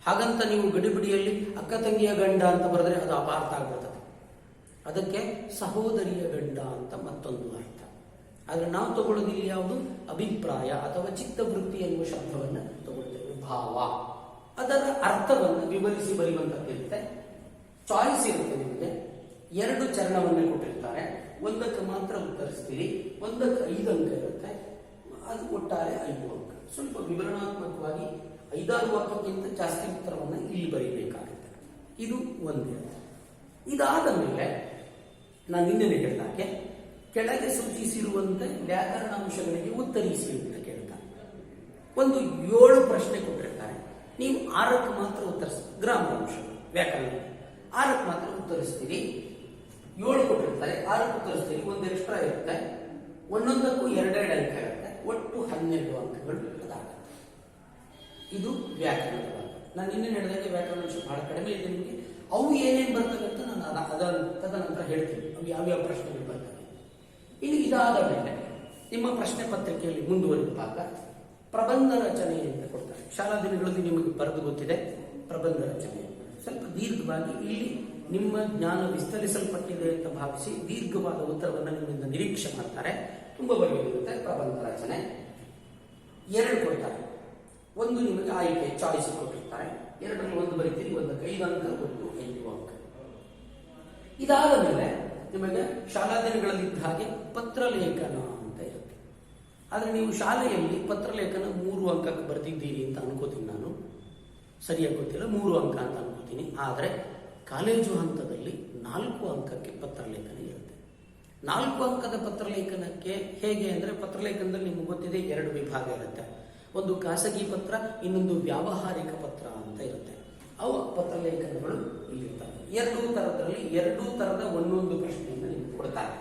ಹಾಗಂತ ನೀವು ಗಡಿಬಿಡಿಯಲ್ಲಿ ಅಕ್ಕ ತಂಗಿಯ ಗಂಡ ಅಂತ ಬರೆದ್ರೆ ಅದು ಅಪಾರ್ಥ ಆಗ್ಬಿಡ್ತದೆ. ಅದಕ್ಕೆ ಸಹೋದರಿಯ ಗಂಡ ಅಂತ ಮತ್ತೊಂದು ಅರ್ಥ. ಆದ್ರೆ ನಾವು ತಗೊಳ್ಳೋದಿಲ್ಲ ಯಾವುದು, ಅಭಿಪ್ರಾಯ ಅಥವಾ ಚಿತ್ತವೃತ್ತಿ ಎನ್ನುವ ಶಬ್ದವನ್ನು ತಗೊಳ್ತೇವೆ. ಭಾವ ಅದರ ಅರ್ಥವನ್ನು ವಿವರಿಸಿ ಬರೆಯುವಂತದ್ದಿರುತ್ತೆ. ಚಾಯ್ಸ್ ಇರುತ್ತೆ. ನಿಮಗೆ 2 ಚರಣವನ್ನು ಕೊಟ್ಟಿರ್ತಾರೆ. ಒಂದಕ್ಕೆ ಮಾತ್ರ ಉತ್ತರಿಸ್ತೀರಿ, ಒಂದಕ್ಕೆ 5 ಅಂಕ ಇರುತ್ತೆ, ಅದು ಒಟ್ಟಾರೆ 5 ಅಂಕ. ಸ್ವಲ್ಪ ವಿವರಣಾತ್ಮಕವಾಗಿ 5-6 ಅಂಕಕ್ಕಿಂತ ಜಾಸ್ತಿ ಉತ್ತರವನ್ನು ಇಲ್ಲಿ ಬರೀಬೇಕಾಗುತ್ತೆ. ಇದು ಒಂದೇ. ಇದಾದ ಮೇಲೆ ನಾನು ನಿನ್ನೆ ಹೇಳಿದಾಗೆ ಕೆಳಗೆ ಸೂಚಿಸಿರುವಂತೆ ವ್ಯಾಕರಣಾಂಶಗಳಿಗೆ ಉತ್ತರಿಸಿ ಅಂತ ಕೇಳ್ತಾರೆ. ಒಂದು 7 ಪ್ರಶ್ನೆ ಕೊಟ್ಟಿರ್ತಾರೆ, ನೀವು 6ಕ್ಕೆ ಮಾತ್ರ ಉತ್ತರಿಸ್ತೀರಿ. ಗ್ರಾಮಾಂಶ ವ್ಯಾಕರಣ 6ಕ್ಕೆ ಮಾತ್ರ ಉತ್ತರಿಸ್ತೀರಿ. 7 ಕೊಟ್ಟಿರ್ತಾರೆ, 6ಕ್ಕೆ ಉತ್ತರಿಸ್ತೀರಿ, ಒಂದು ಎಕ್ಸ್ಟ್ರಾ ಇರುತ್ತೆ, ಒಂದೊಂದಕ್ಕೂ 2-2 ಅಂಕ ಇರುತ್ತೆ, ಒಟ್ಟು 12 ಅಂಕಗಳು ಅದಾಗುತ್ತೆ. ಇದು ವ್ಯಾಕರಣದ ಭಾಗ. ನಾನು ನಿನ್ನೆ ಹೇಳಿದಾಗ ವ್ಯಾಕರಣಾಂಶ ಬಹಳ ಕಡಿಮೆ ಇದೆ ನಿಮಗೆ. ಅವು ಏನೇನು ಬರ್ತವೆ ಅಂತ ನಾನು ತದನಂತರ ಹೇಳ್ತೀನಿ, ಅವು ಯಾವ್ಯಾವ ಪ್ರಶ್ನೆಗಳು ಬರ್ತವೆ. ಇನ್ನು ಇದಾದ ಮೇಲೆ ನಿಮ್ಮ ಪ್ರಶ್ನೆ ಪತ್ರಿಕೆಯಲ್ಲಿ ಮುಂದುವರಿದ ಭಾಗ ಪ್ರಬಂಧ ರಚನೆ ಅಂತ ಕೊಡ್ತಾರೆ. ಶಾಲಾ ದಿನಗಳಲ್ಲಿ ನಿಮಗೆ ಬರೆದು ಗೊತ್ತಿದೆ ಪ್ರಬಂಧ ರಚನೆ. ಸ್ವಲ್ಪ ದೀರ್ಘವಾಗಿ ಇಲ್ಲಿ ನಿಮ್ಮ ಜ್ಞಾನ ವಿಸ್ತರಿಸಲ್ಪಟ್ಟಿದೆ ಅಂತ ಭಾವಿಸಿ ದೀರ್ಘವಾದ ಉತ್ತರವನ್ನು ನಿಮ್ಮಿಂದ ನಿರೀಕ್ಷೆ ಮಾಡ್ತಾರೆ. ತುಂಬಾ ಬಗೆಯಿರುತ್ತೆ ಪ್ರಬಂಧ ರಚನೆ. 2 ಕೊಡ್ತಾರೆ, ಒಂದು ನಿಮಗೆ ಆಯ್ಕೆ ಚಾಯ್ಸ್ ಕೊಟ್ಟಿರ್ತಾರೆ, 2ರಲ್ಲಿ ಒಂದು ಬರೀತೀರಿ, ಒಂದಕ್ಕೆ 5 ಅಂಕ, ಒಟ್ಟು 5 ಅಂಕ. ಇದಾದ ಮೇಲೆ ನಿಮಗೆ ಶಾಲಾ ದಿನಗಳಲ್ಲಿದ್ದ ಹಾಗೆ ಪತ್ರಲೇಖನ ಅಂತ ಇರುತ್ತೆ. ಆದರೆ ನೀವು ಶಾಲೆಯಲ್ಲಿ ಪತ್ರಲೇಖನ 3 ಅಂಕಕ್ಕೆ ಬರೆದಿದ್ದೀರಿ ಅಂತ ಅನ್ಕೋತೀನಿ, ನಾನು ಸರಿಯಾಗಿ ಗೊತ್ತಿಲ್ಲ, 3 ಅಂಕ ಅಂತ ಅನ್ಕೋತೀನಿ. ಆದರೆ ಕಾಲೇಜು ಹಂತದಲ್ಲಿ 4 ಅಂಕಕ್ಕೆ ಪತ್ರಲೇಖನ ಇರುತ್ತೆ. 4 ಅಂಕದ ಪತ್ರಲೇಖನಕ್ಕೆ ಹೇಗೆ ಅಂದರೆ, ಪತ್ರಲೇಖನದಲ್ಲಿ ನಿಮಗೆ ಗೊತ್ತಿದೆ 2 ವಿಭಾಗ ಇರುತ್ತೆ. ಒಂದು ಖಾಸಗಿ ಪತ್ರ, ಇನ್ನೊಂದು ವ್ಯಾವಹಾರಿಕ ಪತ್ರ ಅಂತ ಇರುತ್ತೆ. ಅವು ಪತ್ರಲೇಖನಗಳು ಇಲ್ಲಿರ್ತವೆ. 2 ಥರದಲ್ಲಿ 2 ಥರದ ಒಂದೊಂದು ಪ್ರಶ್ನೆಯನ್ನು ನಿಮಗೆ ಕೊಡ್ತಾರೆ.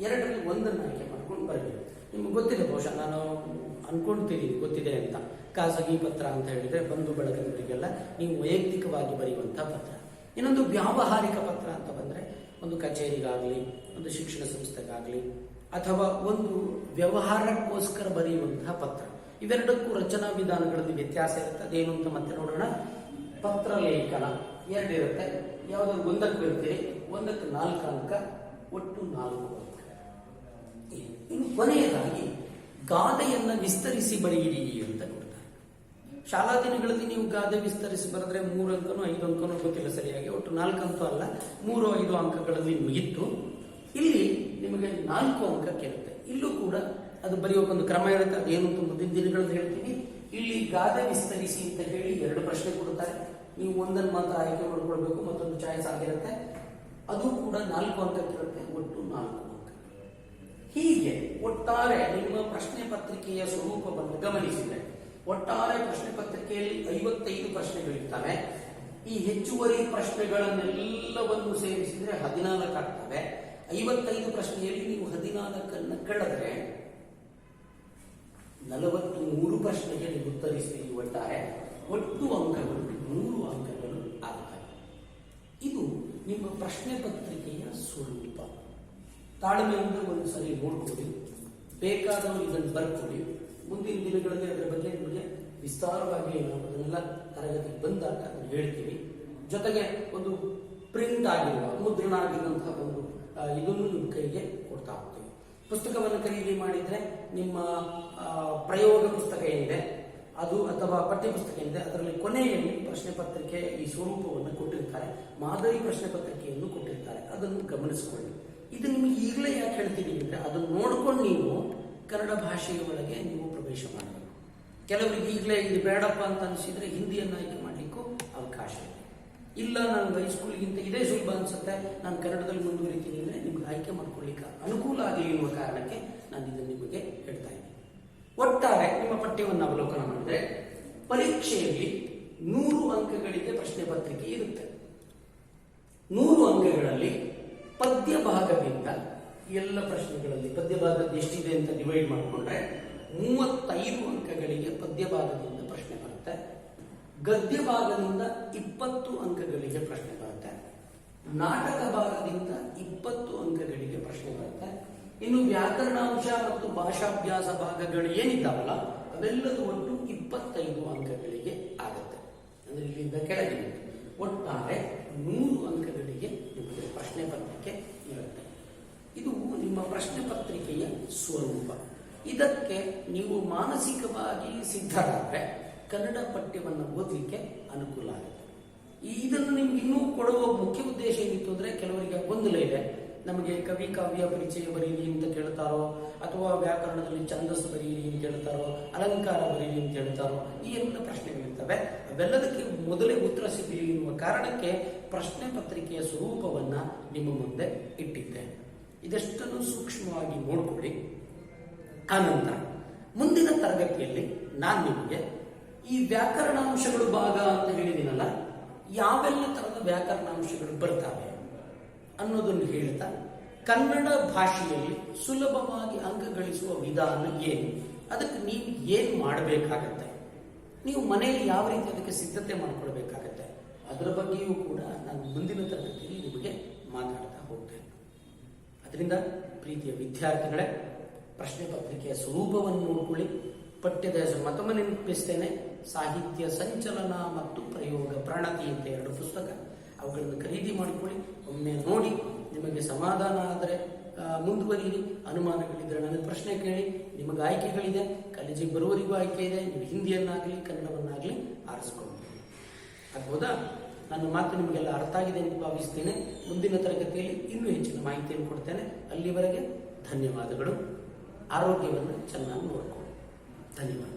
2ರಲ್ಲಿ ಒಂದನ್ನು ಆಯ್ಕೆ ಮಾಡ್ಕೊಂಡು ಬರಬೇಕು. ನಿಮ್ಗೆ ಗೊತ್ತಿದೆ, ಬಹುಶಃ ನಾನು ಅನ್ಕೊಳ್ತೀನಿ ಗೊತ್ತಿದೆ ಅಂತ. ಖಾಸಗಿ ಪತ್ರ ಅಂತ ಹೇಳಿದ್ರೆ ಬಂಧು ಬಳಗದವರಿಗೆಲ್ಲ ನೀವು ವೈಯಕ್ತಿಕವಾಗಿ ಬರೆಯುವಂತಹ ಪತ್ರ. ಇನ್ನೊಂದು ವ್ಯಾವಹಾರಿಕ ಪತ್ರ ಅಂತ ಬಂದರೆ ಒಂದು ಕಚೇರಿಗಾಗಲಿ, ಒಂದು ಶಿಕ್ಷಣ ಸಂಸ್ಥೆಗಾಗಲಿ, ಅಥವಾ ಒಂದು ವ್ಯವಹಾರಕ್ಕೋಸ್ಕರ ಬರೆಯುವಂತಹ ಪತ್ರ. ಇವೆರಡಕ್ಕೂ ರಚನಾ ವಿಧಾನಗಳಲ್ಲಿ ವ್ಯತ್ಯಾಸ ಇರುತ್ತೆ. ಅದೇನು ಅಂತ ಮತ್ತೆ ನೋಡೋಣ. ಪತ್ರಲೇಖನ 2 ಇರುತ್ತೆ, ಯಾವುದಾದ್ರು ಒಂದಕ್ಕೆ ಬರೀತೀರಿ, ಒಂದಕ್ಕೆ 4 ಅಂಕ, ಒಟ್ಟು 4 ಅಂಕ. ಇನ್ನು ಕೊನೆಯದಾಗಿ ಗಾದೆಯನ್ನ ವಿಸ್ತರಿಸಿ ಬರೆಯಿರಿ ಅಂತ ಕೊಡ್ತಾರೆ. ಶಾಲಾ ದಿನಗಳಲ್ಲಿ ನೀವು ಗಾದೆ ವಿಸ್ತರಿಸಿ ಬರೆದ್ರೆ 3 ಅಂಕನೋ 5 ಅಂಕನೋ ಗೊತ್ತಿಲ್ಲ ಸರಿಯಾಗಿ, ಒಟ್ಟು 4 ಅಂಕ ಅಲ್ಲ, 3-5 ಅಂಕಗಳಲ್ಲಿ ಮುಗಿತ್ತು. ಇಲ್ಲಿ ನಿಮಗೆ 4 ಅಂಕಕ್ಕೆ ಇರುತ್ತೆ. ಇಲ್ಲೂ ಕೂಡ ಅದು ಬರೆಯೋಕೊಂದು ಕ್ರಮ ಇರುತ್ತೆ. ಅದೇನು ಅಂತ ಮುಂದಿನ ದಿನಗಳಲ್ಲಿ ಹೇಳ್ತೀವಿ. ಇಲ್ಲಿ ಗಾದೆ ವಿಸ್ತರಿಸಿ ಅಂತ ಹೇಳಿ 2 ಪ್ರಶ್ನೆ ಕೊಡ್ತಾರೆ. ನೀವು ಒಂದನ್ನು ಮಾತ್ರ ಆಯ್ಕೆ ಮಾಡ್ಕೊಳ್ಬೇಕು, ಮತ್ತೊಂದು ಚಾಯ್ಸ್ ಆಗಿರುತ್ತೆ. ಅದು ಕೂಡ 4 ಅಂಕಕ್ಕಿರುತ್ತೆ, ಒಟ್ಟು 4 ಅಂಕ. ಹೀಗೆ ಒಟ್ಟಾರೆ ನಿಮ್ಮ ಪ್ರಶ್ನೆ ಪತ್ರಿಕೆಯ ಸ್ವರೂಪವನ್ನು ಗಮನಿಸಿದರೆ, ಒಟ್ಟಾರೆ ಪ್ರಶ್ನೆ ಪತ್ರಿಕೆಯಲ್ಲಿ 55 ಪ್ರಶ್ನೆಗಳಿರ್ತವೆ. ಈ ಹೆಚ್ಚುವರಿ ಪ್ರಶ್ನೆಗಳನ್ನೆಲ್ಲವನ್ನು ಸೇರಿಸಿದ್ರೆ 14 ಆಗ್ತವೆ. 55 ಪ್ರಶ್ನೆಯಲ್ಲಿ ನೀವು 14 ಕಳೆದ್ರೆ 43 ಪ್ರಶ್ನೆಗೆ ನೀವು ಉತ್ತರಿಸ್ತೀರಿ. ಒಟ್ಟು ಅಂಕಗಳು 100 ಅಂಕಗಳು ಆಗ್ತವೆ. ಇದು ನಿಮ್ಮ ಪ್ರಶ್ನೆ ಪತ್ರಿಕೆಯ ಸ್ವರೂಪ. ತಾಳ್ಮೆಯಿಂದ ಒಂದು ಸರಿ ನೋಡ್ಕೊಳ್ಳಿ, ಬೇಕಾದವರು ಇದನ್ನು ಬರ್ಕೊಳ್ಳಿ. ಮುಂದಿನ ದಿನಗಳಲ್ಲಿ ಅದರ ಬಗ್ಗೆ ನಿಮಗೆ ವಿಸ್ತಾರವಾಗಿ ನಾವು ಅದನ್ನೆಲ್ಲ ತರಗತಿಗೆ ಬಂದಾಗ ಅದನ್ನು ಹೇಳ್ತೀವಿ. ಜೊತೆಗೆ ಒಂದು ಪ್ರಿಂಟ್ ಆಗಿರುವ, ಮುದ್ರಣ ಆಗಿರುವಂತಹ ಒಂದು ಇದನ್ನು ನಿಮ್ಮ ಕೈಗೆ ಕೊಡ್ತಾ ಹೋಗ್ತೀವಿ. ಪುಸ್ತಕವನ್ನು ಖರೀದಿ ಮಾಡಿದರೆ ನಿಮ್ಮ ಪ್ರಯೋಗ ಪುಸ್ತಕ ಏನಿದೆ ಅದು, ಅಥವಾ ಪಠ್ಯ ಪುಸ್ತಕ ಏನಿದೆ, ಅದರಲ್ಲಿ ಕೊನೆಯಲ್ಲಿ ಪ್ರಶ್ನೆ ಪತ್ರಿಕೆ ಈ ಸ್ವರೂಪವನ್ನು ಕೊಟ್ಟಿರ್ತಾರೆ, ಮಾದರಿ ಪ್ರಶ್ನೆ ಪತ್ರಿಕೆಯನ್ನು ಕೊಟ್ಟಿರ್ತಾರೆ. ಅದನ್ನು ಗಮನಿಸಿಕೊಳ್ಳಿ. ಇದು ನಿಮಗೆ ಈಗಲೇ ಯಾಕೆ ಹೇಳ್ತೀನಿ ಅಂದರೆ, ಅದನ್ನು ನೋಡ್ಕೊಂಡು ನೀವು ಕನ್ನಡ ಭಾಷೆಯ ಒಳಗೆ ನೀವು ಪ್ರವೇಶ ಮಾಡಬೇಕು. ಕೆಲವರಿಗೆ ಈಗಲೇ ಇದು ಬೇಡಪ್ಪ ಅಂತ ಅನಿಸಿದ್ರೆ ಹಿಂದಿಯನ್ನು ಆಯ್ಕೆ ಮಾಡಲಿಕ್ಕೂ ಅವಕಾಶ ಇದೆ. ಇಲ್ಲ, ನಾನು ಹೈಸ್ಕೂಲ್ಗಿಂತ ಇದೇ ಸುಲಭ ಅನ್ಸುತ್ತೆ, ನಾನು ಕನ್ನಡದಲ್ಲಿ ಮುಂದುವರಿತೀನಿ ಅಂದರೆ ನಿಮ್ಗೆ ಆಯ್ಕೆ ಮಾಡ್ಕೊಳ್ಳಿಕ್ಕೆ ಅನುಕೂಲ ಆಗಲಿ ಎನ್ನುವ ಕಾರಣಕ್ಕೆ ನಾನು ಇದನ್ನು ನಿಮಗೆ ಹೇಳ್ತಾ ಇದ್ದೀನಿ. ಒಟ್ಟಾರೆ ನಿಮ್ಮ ಪಠ್ಯವನ್ನು ಅವಲೋಕನ ಮಾಡಿದ್ರೆ ಪರೀಕ್ಷೆಯಲ್ಲಿ 100 ಅಂಕಗಳಿಗೆ ಪ್ರಶ್ನೆ ಪತ್ರಿಕೆ ಇರುತ್ತೆ. 100 ಅಂಕಗಳಲ್ಲಿ ಪದ್ಯ ಭಾಗದಿಂದ ಎಲ್ಲ ಪ್ರಶ್ನೆಗಳಲ್ಲಿ ಪದ್ಯ ಭಾಗದ ಎಷ್ಟಿದೆ ಅಂತ ಡಿವೈಡ್ ಮಾಡಿಕೊಂಡ್ರೆ 35 ಅಂಕಗಳಿಗೆ ಪದ್ಯ ಭಾಗದಿಂದ ಪ್ರಶ್ನೆ ಬರುತ್ತೆ. ಗದ್ಯ ಭಾಗದಿಂದ 20 ಅಂಕಗಳಿಗೆ ಪ್ರಶ್ನೆ ಬರುತ್ತೆ. ನಾಟಕ ಭಾಗದಿಂದ 20 ಅಂಕಗಳಿಗೆ ಪ್ರಶ್ನೆ ಬರುತ್ತೆ. ಇನ್ನು ವ್ಯಾಕರಣಾಂಶ ಮತ್ತು ಭಾಷಾಭ್ಯಾಸ ಭಾಗಗಳು ಏನಿದ್ದಾವಲ್ಲ ಅವೆಲ್ಲದೂ ಒಟ್ಟು 25 ಅಂಕಗಳಿಗೆ ಆಗುತ್ತೆ. ಅಂದ್ರೆ ಇಲ್ಲಿಂದ ಕೆಳಗೆ ಒಟ್ಟಾರೆ 100 ಅಂಕಗಳಿಗೆ ನಿಮಗೆ ಪ್ರಶ್ನೆ ಪತ್ರಿಕೆ ಇರುತ್ತೆ. ಇದು ನಿಮ್ಮ ಪ್ರಶ್ನೆ ಪತ್ರಿಕೆಯ ಸ್ವರೂಪ. ಇದಕ್ಕೆ ನೀವು ಮಾನಸಿಕವಾಗಿ ಸಿದ್ಧರಾದರೆ ಕನ್ನಡ ಪಠ್ಯವನ್ನು ಓದಲಿಕ್ಕೆ ಅನುಕೂಲ ಆಗುತ್ತೆ. ಇದನ್ನು ನಿಮ್ಗೆ ಇನ್ನೂ ಕೊಡುವ ಮುಖ್ಯ ಉದ್ದೇಶ ಏನಿತ್ತು ಅಂದರೆ, ಕೆಲವರಿಗೆ ಗೊಂದಲ ಇದೆ, ನಮಗೆ ಕವಿ ಕಾವ್ಯ ಪರಿಚಯ ಬರೀರಿ ಅಂತ ಕೇಳ್ತಾರೋ, ಅಥವಾ ವ್ಯಾಕರಣದಲ್ಲಿ ಛಂದಸ್ಸು ಬರೀರಿ ಅಂತ ಹೇಳ್ತಾರೋ, ಅಲಂಕಾರ ಬರೀರಿ ಅಂತ ಹೇಳ್ತಾರೋ, ಈ ಎಲ್ಲ ಪ್ರಶ್ನೆಗಳಿರ್ತವೆ. ಅವೆಲ್ಲದಕ್ಕೆ ಮೊದಲೇ ಉತ್ತರ ಸಿಗಲಿ ಎನ್ನುವ ಕಾರಣಕ್ಕೆ ಪ್ರಶ್ನೆ ಪತ್ರಿಕೆಯ ಸ್ವರೂಪವನ್ನ ನಿಮ್ಮ ಮುಂದೆ ಇಟ್ಟಿದ್ದೇನೆ. ಇದಷ್ಟನ್ನು ಸೂಕ್ಷ್ಮವಾಗಿ ನೋಡ್ಕೊಳ್ಳಿ. ಆನಂತರ ಮುಂದಿನ ತರಗತಿಯಲ್ಲಿ ನಾನು ನಿಮಗೆ ಈ ವ್ಯಾಕರಣಾಂಶಗಳು ಭಾಗ ಅಂತ ಹೇಳಿದಿನಲ್ಲ, ಯಾವೆಲ್ಲ ತರದ ವ್ಯಾಕರಣಾಂಶಗಳು ಬರ್ತವೆ ಅನ್ನೋದನ್ನು ಹೇಳ್ತಾ, ಕನ್ನಡ ಭಾಷೆಯಲ್ಲಿ ಸುಲಭವಾಗಿ ಅಂಕ ಗಳಿಸುವ ವಿಧಾನ ಏನು, ಅದಕ್ಕೆ ನೀವು ಏನು ಮಾಡಬೇಕಾಗತ್ತೆ, ನೀವು ಮನೆಯಲ್ಲಿ ಯಾವ ರೀತಿ ಅದಕ್ಕೆ ಸಿದ್ಧತೆ ಮಾಡಿಕೊಳ್ಬೇಕಾಗತ್ತೆ, ಅದರ ಬಗ್ಗೆಯೂ ಕೂಡ ನಾನು ಮುಂದಿನ ತರಗತಿಯಲ್ಲಿ ನಿಮಗೆ ಮಾತಾಡ್ತಾ ಹೋಗ್ತೇನೆ. ಅದರಿಂದ ಪ್ರೀತಿಯ ವಿದ್ಯಾರ್ಥಿಗಳೇ, ಪ್ರಶ್ನೆ ಪತ್ರಿಕೆಯ ಸ್ವರೂಪವನ್ನು ನೋಡಿಕೊಳ್ಳಿ. ಪಠ್ಯದ ಹೆಸರು ಮತ್ತೊಮ್ಮೆ ನೆನಪಿಸ್ತೇನೆ, ಸಾಹಿತ್ಯ ಸಂಚಲನ ಮತ್ತು ಪ್ರಯೋಗ ಪ್ರಣತಿ ಅಂತ 2 ಪುಸ್ತಕ. ಅವುಗಳನ್ನು ಖರೀದಿ ಮಾಡಿಕೊಳ್ಳಿ. ಒಮ್ಮೆ ನೋಡಿ, ನಿಮಗೆ ಸಮಾಧಾನ ಆದರೆ ಮುಂದುವರಿಯಿರಿ. ಅನುಮಾನಗಳಿದ್ದರೆ ನನಗೆ ಪ್ರಶ್ನೆ ಕೇಳಿ. ನಿಮಗೆ ಆಯ್ಕೆಗಳಿದೆ, ಕಾಲೇಜಿಗೆ ಬರುವವರಿಗೂ ಆಯ್ಕೆ ಇದೆ. ನೀವು ಹಿಂದಿಯನ್ನಾಗಲಿ ಕನ್ನಡವನ್ನಾಗಲಿ ಆರಿಸ್ಕೊಳ್ಳಿ. ಆಗ್ಬೋದಾ? ನನ್ನ ಮಾತು ನಿಮಗೆಲ್ಲ ಅರ್ಥ ಆಗಿದೆ ಎಂದು ಭಾವಿಸ್ತೇನೆ. ಮುಂದಿನ ತರಗತಿಯಲ್ಲಿ ಇನ್ನೂ ಹೆಚ್ಚಿನ ಮಾಹಿತಿಯನ್ನು ಕೊಡ್ತೇನೆ. ಅಲ್ಲಿವರೆಗೆ ಧನ್ಯವಾದಗಳು. ಆರೋಗ್ಯವನ್ನು ಚೆನ್ನಾಗಿ ನೋಡಿಕೊಳ್ಳಿ. ಧನ್ಯವಾದ.